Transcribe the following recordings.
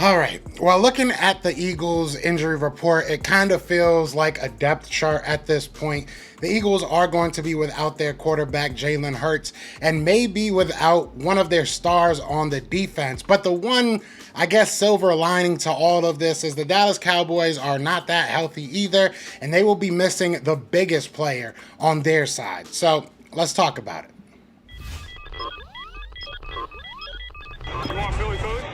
All right. Well, looking at the Eagles injury report, it kind of feels like a depth chart at this point. The Eagles are going to be without their quarterback, Jalen Hurts, and maybe without one of their stars on the defense. But the one, I guess, silver lining to all of this is the Dallas Cowboys are not that healthy either, and they will be missing the biggest player on their side. So let's talk about it. You want Philly, Philly?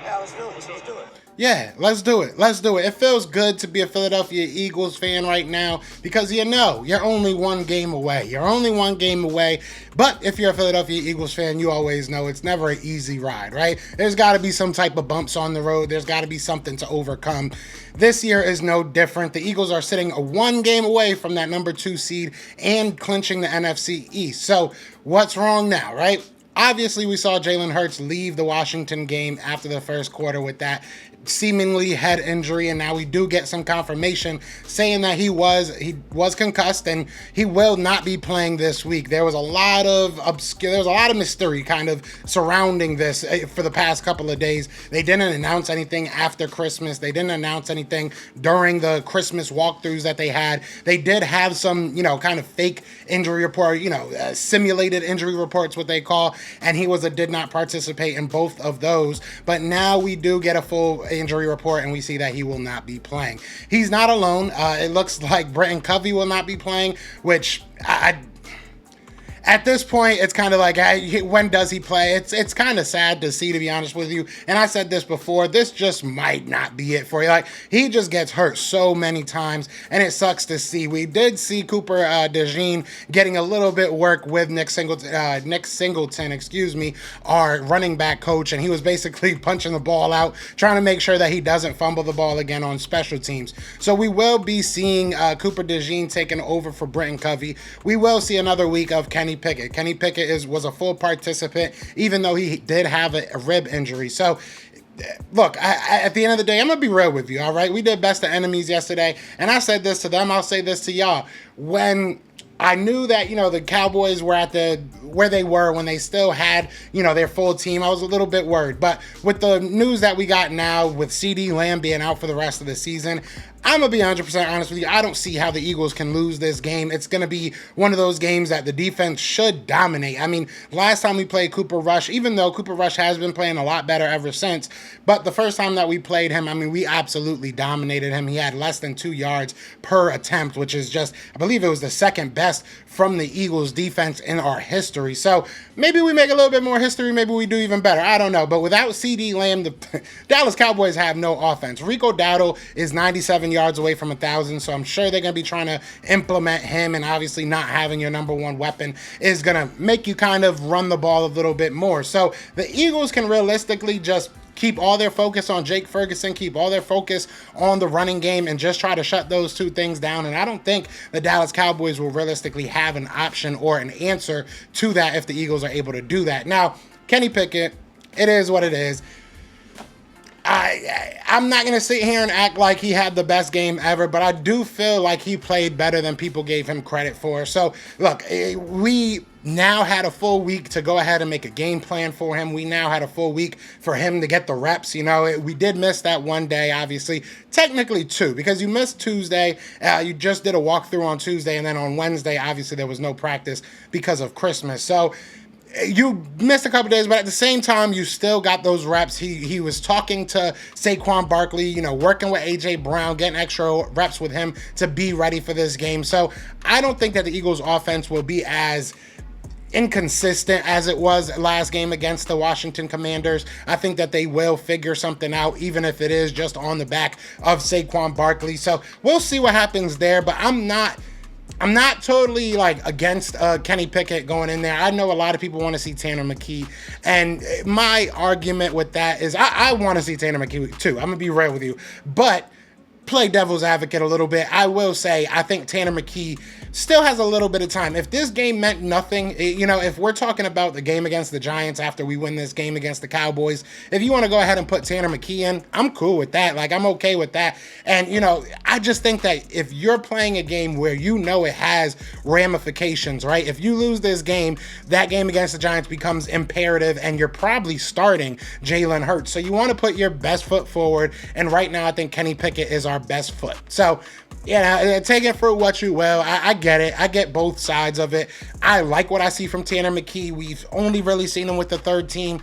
Yeah, let's do it. Let's do it. Yeah, let's do it. Let's do it. It feels good to be a Philadelphia Eagles fan right now because you know you're only one game away. You're only one game away. But if you're a Philadelphia Eagles fan, you always know it's never an easy ride, right? There's got to be some type of bumps on the road. There's got to be something to overcome. This year is no different. The Eagles are sitting one game away from that number 2 seed and clinching the NFC East. So what's wrong now, right? Obviously, we saw Jalen Hurts leave the Washington game after the first quarter with that seemingly head injury, and now we do get some confirmation saying that he was concussed and he will not be playing this week. There was a lot of mystery kind of surrounding this for the past couple of days. They didn't announce anything after Christmas. They didn't announce anything during the Christmas walkthroughs that they had. They did have some, kind of fake injury report, simulated injury reports, what they call, and he did not participate in both of those. But now we do get a full injury report, and we see that he will not be playing. He's not alone. It looks like Covey will not be playing, which at this point, it's kind of like, when does he play? It's kind of sad to see, to be honest with you. And I said this before, this just might not be it for you. Like, he just gets hurt so many times, and it sucks to see. We did see Cooper DeJean getting a little bit work with Nick Singleton, our running back coach, and he was basically punching the ball out, trying to make sure that he doesn't fumble the ball again on special teams. So we will be seeing Cooper DeJean taking over for Covey. We will see another week of Kenny Pickett. Kenny Pickett was a full participant, even though he did have a rib injury. So, look, at the end of the day, I'm going to be real with you, all right? We did best of enemies yesterday, and I said this to them, I'll say this to y'all. When I knew that, the Cowboys were at where they were when they still had, their full team, I was a little bit worried. But with the news that we got now, with Ceedee Lamb being out for the rest of the season, I'm going to be 100% honest with you. I don't see how the Eagles can lose this game. It's going to be one of those games that the defense should dominate. I mean, last time we played Cooper Rush, even though Cooper Rush has been playing a lot better ever since, but the first time that we played him, I mean, we absolutely dominated him. He had less than 2 yards per attempt, which is just, I believe it was the second best from the Eagles defense in our history. So maybe we make a little bit more history. Maybe we do even better. I don't know. But without Ceedee Lamb, the Dallas Cowboys have no offense. Rico Dowdle is 97 yards away from 1,000, so I'm sure they're going to be trying to implement him, and obviously not having your number one weapon is going to make you kind of run the ball a little bit more. So the Eagles can realistically just keep all their focus on Jake Ferguson, keep all their focus on the running game, and just try to shut those two things down. And I don't think the Dallas Cowboys will realistically have an option or an answer to that if the Eagles are able to do that. Now, Kenny Pickett, it is what it is. I'm not going to sit here and act like he had the best game ever, but I do feel like he played better than people gave him credit for. So, look, we now had a full week to go ahead and make a game plan for him. We now had a full week for him to get the reps. We did miss that one day, obviously. Technically 2, because you missed Tuesday. You just did a walkthrough on Tuesday, and then on Wednesday, obviously, there was no practice because of Christmas. So, you missed a couple days, but at the same time, you still got those reps. He was talking to Saquon Barkley, working with A.J. Brown, getting extra reps with him to be ready for this game. So I don't think that the Eagles' offense will be as inconsistent as it was last game against the Washington Commanders. I think that they will figure something out, even if it is just on the back of Saquon Barkley. So we'll see what happens there, but I'm not totally against Kenny Pickett going in there. I know a lot of people want to see Tanner McKee, and my argument with that is I want to see Tanner McKee too. I'm going to be real with you, but play devil's advocate a little bit. I will say I think Tanner McKee still has a little bit of time. If this game meant nothing, if we're talking about the game against the Giants after we win this game against the Cowboys, if you want to go ahead and put Tanner McKee in, I'm cool with that. I'm okay with that. And, I just think that if you're playing a game where you know it has ramifications, right? If you lose this game, that game against the Giants becomes imperative, and you're probably starting Jalen Hurts. So you want to put your best foot forward, and right now I think Kenny Pickett is our best foot. So, yeah, take it for what you will. I get it. I get both sides of it. I like what I see from Tanner McKee. We've only really seen him with the third team.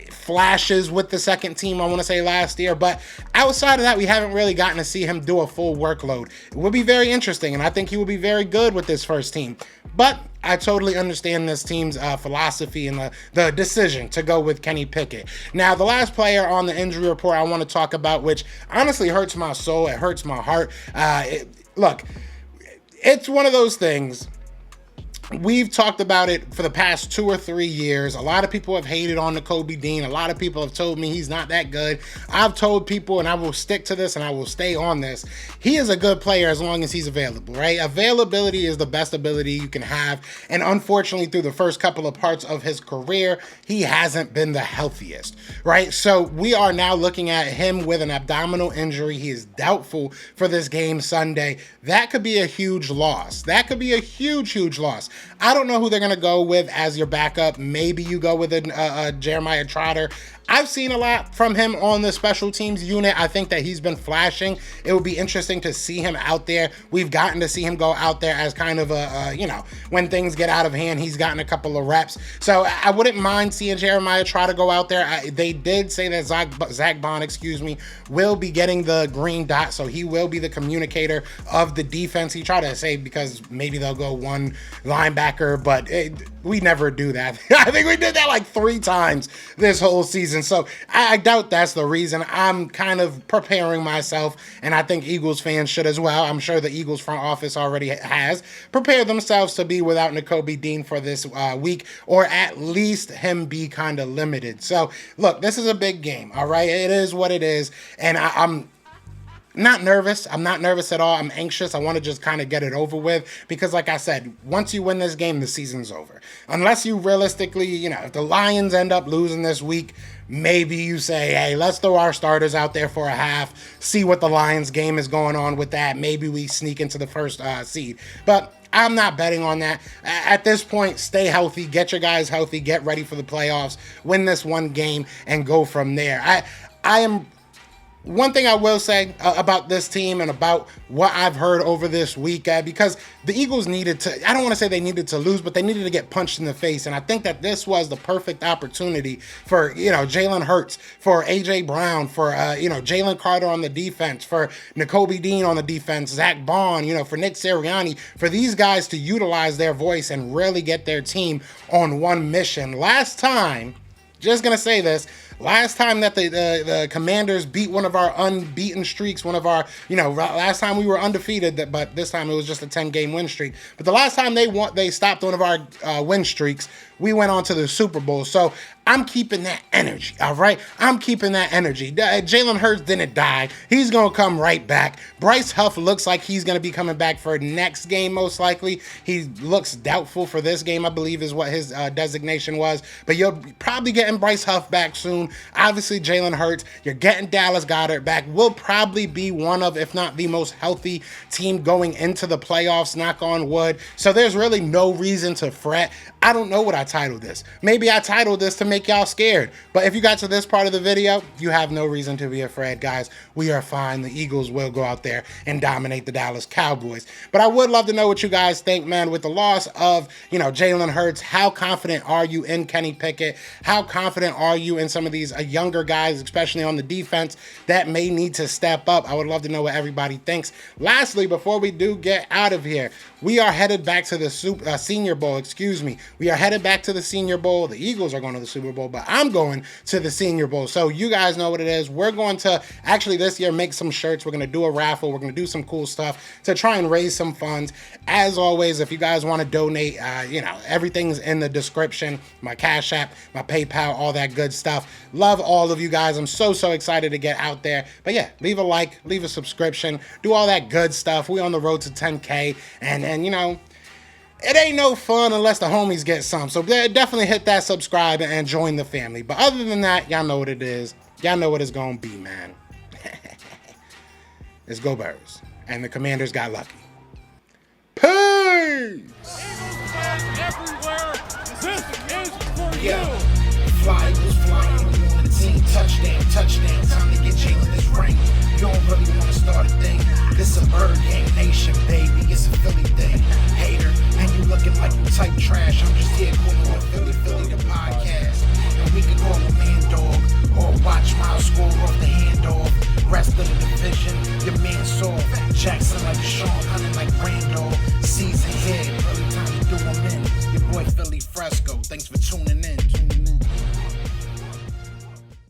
Flashes with the second team, I want to say last year, but outside of that, we haven't really gotten to see him do a full workload. It would be very interesting, and I think he will be very good with this first team. But I totally understand this team's philosophy and the decision to go with Kenny Pickett. Now, the last player on the injury report I want to talk about, which honestly hurts my soul, it hurts my heart. Look, it's one of those things. We've talked about it for the past 2 or 3 years. A lot of people have hated on NAKOBE Dean. A lot of people have told me he's not that good. I've told people, and I will stick to this and I will stay on this, he is a good player as long as he's available, right? Availability is the best ability you can have. And unfortunately, through the first couple of parts of his career, he hasn't been the healthiest, right? So we are now looking at him with an abdominal injury. He is doubtful for this game Sunday. That could be a huge loss. That could be a huge, huge loss. I don't know who they're going to go with as your backup. Maybe you go with a Jeremiah Trotter. I've seen a lot from him on the special teams unit. I think that he's been flashing. It would be interesting to see him out there. We've gotten to see him go out there as kind of when things get out of hand, he's gotten a couple of reps. So I wouldn't mind seeing Jeremiah Trotter go out there. They did say that Zach Bond, will be getting the green dot, so he will be the communicator of the defense. He tried to say because maybe they'll go one linebacker, but we never do that. I think we did that like 3 times this whole season. So I doubt that's the reason. I'm kind of preparing myself, and I think Eagles fans should as well. I'm sure the Eagles front office already has prepared themselves to be without NAKOBE Dean for this week, or at least him be kind of limited. So look, this is a big game, all right? It is what it is, and I'm not nervous. I'm not nervous at all. I'm anxious. I want to just kind of get it over with because, like I said, once you win this game, the season's over. Unless you realistically, if the Lions end up losing this week, maybe you say, hey, let's throw our starters out there for a half, see what the Lions game is going on with that. Maybe we sneak into the first seed. But I'm not betting on that. At this point, stay healthy, get your guys healthy, get ready for the playoffs, win this one game, and go from there. I am... One thing I will say about this team and about what I've heard over this week, because the Eagles needed to, I don't want to say they needed to lose, but they needed to get punched in the face. And I think that this was the perfect opportunity for, Jalen Hurts, for A.J. Brown, for, Jalen Carter on the defense, for NAKOBE Dean on the defense, Zach Bond, for Nick Sirianni, for these guys to utilize their voice and really get their team on one mission. Last time, just going to say this, last time that the Commanders beat one of our unbeaten streaks, one of our, last time we were undefeated, but this time it was just a 10-game win streak. But the last time they stopped one of our win streaks, we went on to the Super Bowl. So I'm keeping that energy, all right? I'm keeping that energy. Jalen Hurts didn't die. He's going to come right back. Bryce Huff looks like he's going to be coming back for next game, most likely. He looks doubtful for this game, I believe is what his designation was. But you're probably getting Bryce Huff back soon. Obviously, Jalen Hurts. You're getting Dallas Goedert back. We'll probably be one of, if not the most healthy team going into the playoffs, knock on wood. So there's really no reason to fret. I don't know what I titled this. Maybe I titled this to make y'all scared. But if you got to this part of the video, you have no reason to be afraid, guys. We are fine. The Eagles will go out there and dominate the Dallas Cowboys. But I would love to know what you guys think, man, with the loss of, Jalen Hurts. How confident are you in Kenny Pickett? How confident are you in some of these younger guys, especially on the defense, that may need to step up? I would love to know what everybody thinks. Lastly, before we do get out of here, we are headed back to the Senior Bowl, We are headed back to the Senior Bowl. The Eagles are going to the Super Bowl, but I'm going to the Senior Bowl. So you guys know what it is. We're going to actually this year make some shirts. We're going to do a raffle. We're going to do some cool stuff to try and raise some funds. As always, if you guys want to donate, everything's in the description. My Cash App, my PayPal, all that good stuff. Love all of you guys. I'm so excited to get out there. But yeah, leave a like, leave a subscription, do all that good stuff. We on the road to 10K, and it ain't no fun unless the homies get some. So definitely hit that subscribe and join the family. But other than that, y'all know what it is. Y'all know what it's going to be, man. It's go Birds. And the Commanders got lucky. Peace! Everywhere. This is for you. Yeah. Fly was flying on the team. Touchdown. Time to get Jalen this ring. You don't really want to start a thing. This a bird gang nation, baby. It's a Philly thing. Hater, and you looking like you type trash. I'm just here calling on Philly the podcast. And we can call a man dog or watch Miles score off the handoff. Rest of the division, your man saw Jackson like Deshaun, hunting like Randall. Season here, early time to do him in. Your boy Philly Fresco. Thanks for tuning in.